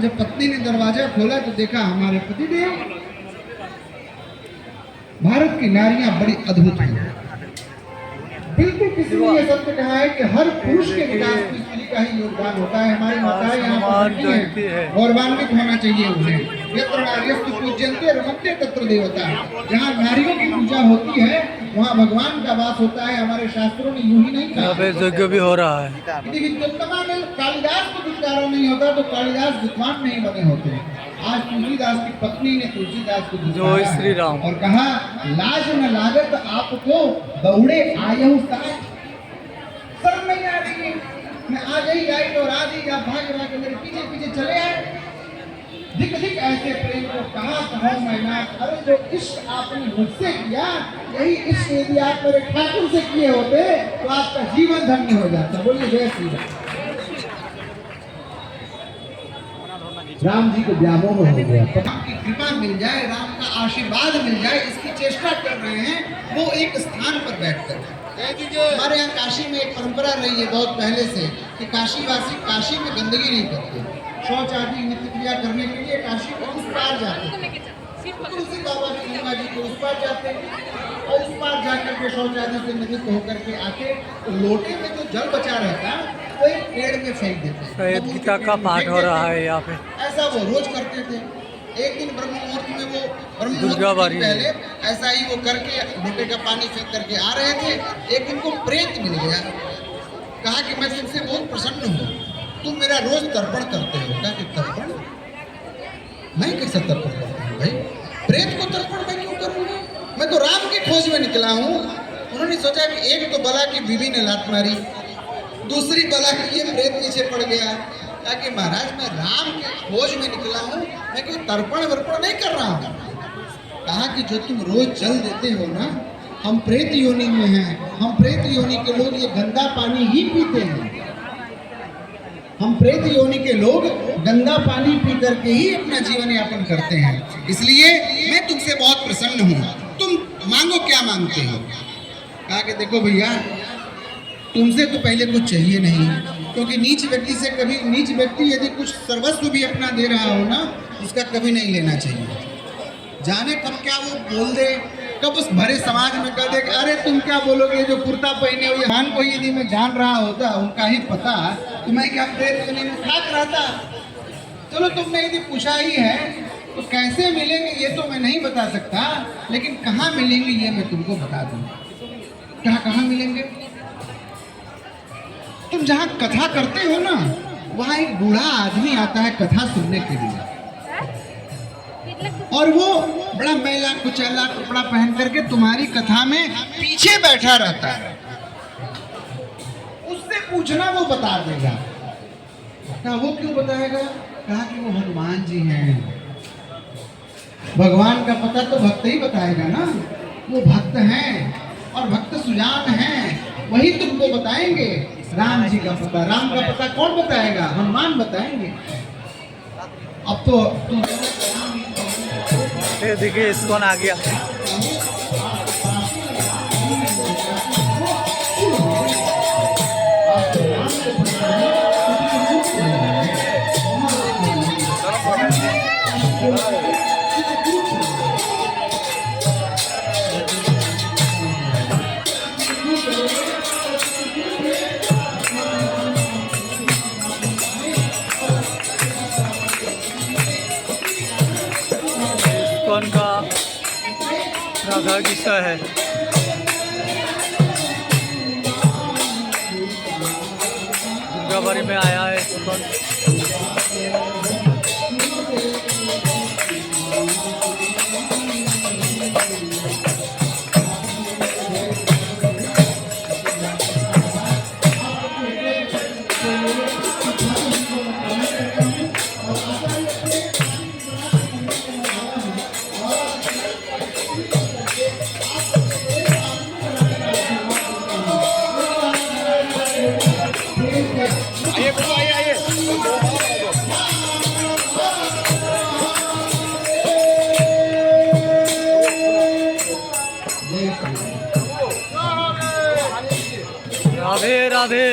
जब पत्नी ने दरवाजा खोला तो देखा हमारे पतिदेव। भारत की नारियां बड़ी अद्भुत हैं। बिल्कुल किसी ने ये सत्य कहा है कि हर पुरुष के विकास में स्त्री का ही योगदान होता है। हमारी माताएं यहाँ पर बैठी हैं, गौरवान्वित होना चाहिए उन्हें। यत्र नार्यस्तु पूज्यन्ते रमन्ते तत्र देवता। जहाँ नारियों की पूजा होती है वहाँ भगवान का वास होता है। हमारे शास्त्रों ने यूं ही नहीं कहा। यज्ञ भी हो रहा है। यदि विद्वत्तमा में कालिदास को दुष्कारा नहीं होता तो कालिदास विद्वान नहीं बने होते। आज तुलसीदास की पत्नी ने तुलसीदास को जय श्री राम और कहा लाज न लागत आपको दौड़े आयहु साथ। शर्म नहीं आ रही है, मैं आज ही आई तो आज ही आप भाग भाग के मेरे पीछे पीछे चले आए। दिख दिख ऐसे प्रेम को कहा कहूँ मैं नाथ। अरे जो इश्क आपने मुझसे किया यही इश्क यदि आप मेरे ठाकुर से किए होते तो आपका जीवन धन्य हो जाता। बोलिए जय श्री राम। राम जी को व्यामोह हो गया। राम की कृपा मिल जाए, राम का आशीर्वाद मिल जाए, इसकी चेष्टा कर रहे हैं वो एक स्थान पर बैठकर। हमारे यहाँ काशी में एक परंपरा रही है बहुत पहले से कि काशीवासी काशी में गंदगी नहीं करते। शौच आदि नित्य क्रिया करने के लिए काशी को उस पार जाते हैं। तुलसी बाबा की गंगा जी को उस पार जाते हैं और उस पार जाकर के शौच आदि से निवृत्त होकर के आके तो लोटे में जो जल बचा रहता है वो एक पेड़ में फेंक देते हैं। गीता का पाठ हो रहा है यहाँ पे। ऐसा वो रोज करते थे। एक दिन ब्रह्म मुहूर्त में वो ब्रह्म दुर्गा बारी पहले ऐसा ही वो करके लोटे का पानी फेंक करके आ रहे थे। एक दिन को प्रेत मिल गया। कहा कि मैं तुमसे बहुत प्रसन्न हूँ, तुम मेरा रोज तर्पण करते हो। कहा कि तर्पण मैं कैसे तर्पण करता हूँ भाई, प्रेत को तर्पण मैं क्यों करूँगा, मैं तो राम की खोज में निकला हूँ। उन्होंने सोचा कि एक तो बला की बीवी ने लात मारी, दूसरी बला की ये प्रेत पीछे पड़ गया। कहा कि महाराज मैं राम के खोज में निकला हूँ, मैं कोई तर्पण वर्पण नहीं कर रहा हूँ। कहा कि जो तुम रोज जल देते हो ना, हम प्रेत योनि में हैं, हम प्रेत योनि के लोग ये गंदा पानी ही पीते हैं। हम प्रेत योनि के लोग गंदा पानी पी करके ही अपना जीवन यापन करते हैं। इसलिए मैं तुमसे बहुत प्रसन्न हूँ, तुम मांगो क्या मांगते हो। कहा कि देखो भैया तुमसे तो पहले कुछ चाहिए नहीं, क्योंकि नीच व्यक्ति से कभी, नीच व्यक्ति यदि कुछ सर्वस्व भी अपना दे रहा हो ना उसका कभी नहीं लेना चाहिए। जाने कब क्या वो बोल दे, कब उस भरे समाज में कह दे कि अरे तुम क्या बोलोगे, जो कुर्ता पहने हुए मान को यदि मैं जान रहा होता, उनका ही पता, तो मैं क्या प्रेत योनि में खाक रहता। चलो तुमने यदि पूछा ही है तो कैसे मिलेंगे ये तो मैं नहीं बता सकता, लेकिन कहाँ मिलेंगे ये मैं तुमको बता दूंगा। कहाँ मिलेंगे, तुम जहाँ कथा करते हो ना वहाँ एक बूढ़ा आदमी आता है कथा सुनने के लिए, और वो बड़ा मैला कुचैला कपड़ा पहन करके तुम्हारी कथा में पीछे बैठा रहता है। उससे पूछना वो बता देगा। कहा वो क्यों बताएगा। कहा कि वो हनुमान जी हैं। भगवान का पता तो भक्त ही बताएगा ना, वो भक्त हैं और भक्त सुजान हैं, वही तुमको बताएंगे। राम जी का पता, राम का पता कौन बताएगा, हनुमान बताएंगे। अब तो देखिए इसको आ गया। कौन का राधा किस्सा है। दुर्गा बारी में आया है राधे राधे।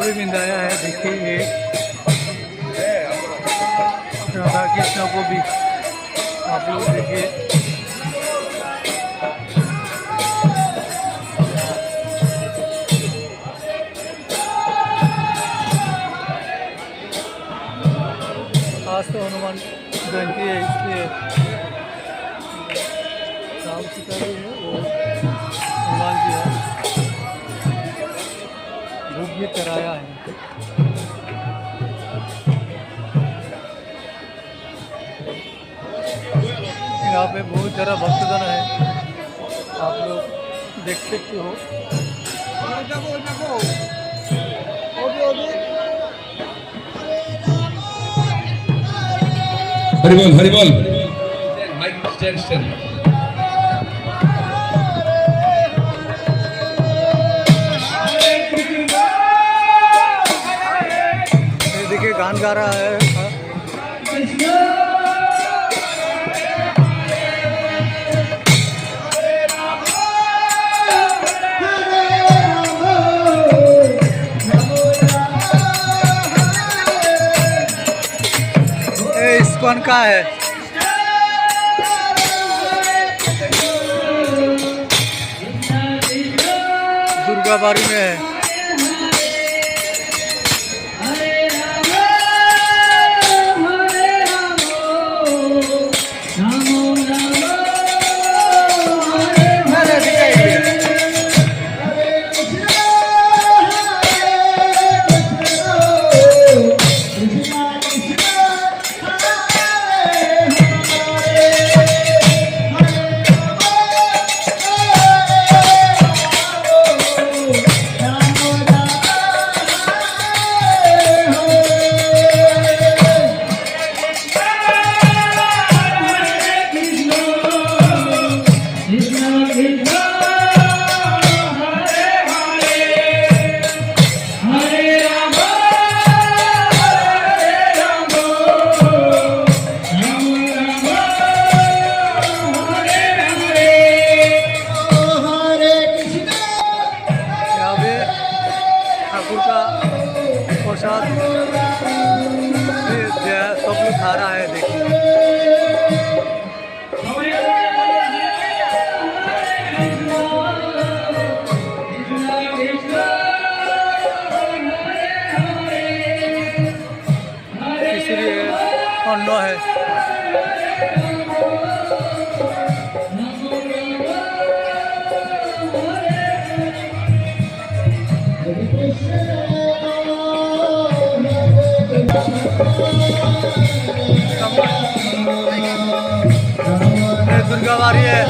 भी बिंदाया है, देखिए ये राधा कृष्ण को भी आप लोग देखिए। आज तो हनुमान जयंती है, इसलिए राम सीता जी है वो हनुमान जी है, भोग भी कराया है। यहाँ पे बहुत सारा भक्तजन है, आप लोग देख सकते हो। हरिबोल हरिबोल माइक स्टैंड देखिए गान गा रहा है। इस्कॉन का है, दुर्गाबाड़ी में है। ठाकुर का प्रसाद सब लोग खा रहा है, देखिए। इसलिए अन्न है। दुर्गाबाड़ी है।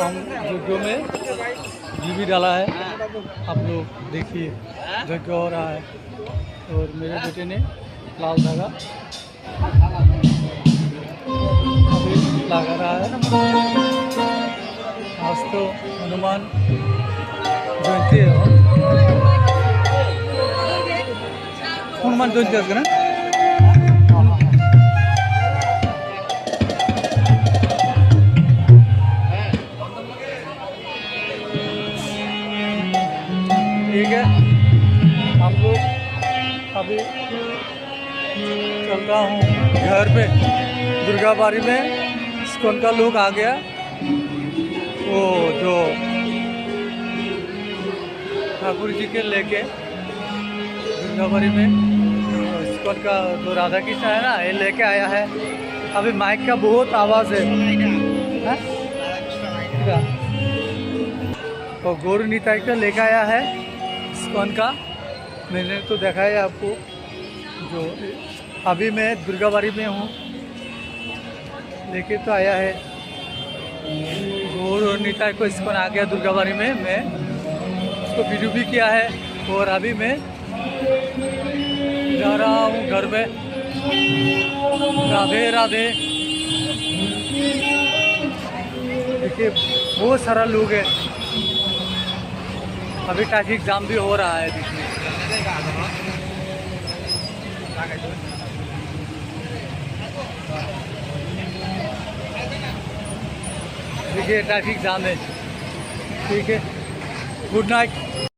हम यज्ञों में घी भी डाला है, आप लोग देखिए यज्ञ हो रहा है। और मेरे बेटे ने लाल धागा अभी लगा रहा है। आज तो हनुमान जयंती है, हनुमान जयंती आज ना। ठीक है, हम लोग अभी चलता हूँ घर पे। दुर्गा बाड़ी में इस्कॉन का लोग आ गया, वो जो ठाकुर जी के लेके दुर्गा बाड़ी में इस्कॉन का जो राधा कृष्ण है ना, ये लेके आया है। अभी माइक का बहुत आवाज़ है। हाँ? क्या? और गौर निताई का लेकर आया है इस्कॉन का। मैंने तो देखा है आपको। जो अभी मैं दुर्गाबाड़ी में हूँ, लेके तो आया है गौर और निताई को। इस्कॉन आ गया दुर्गाबाड़ी में। मैं उसको वीडियो भी किया है। और अभी मैं जा रहा हूँ घर में। राधे राधे। देखिए बहुत सारा लोग है। अभी ट्रैफिक जाम भी हो रहा है बीच में। देखिए ट्रैफिक जाम है। ठीक है, गुड नाइट।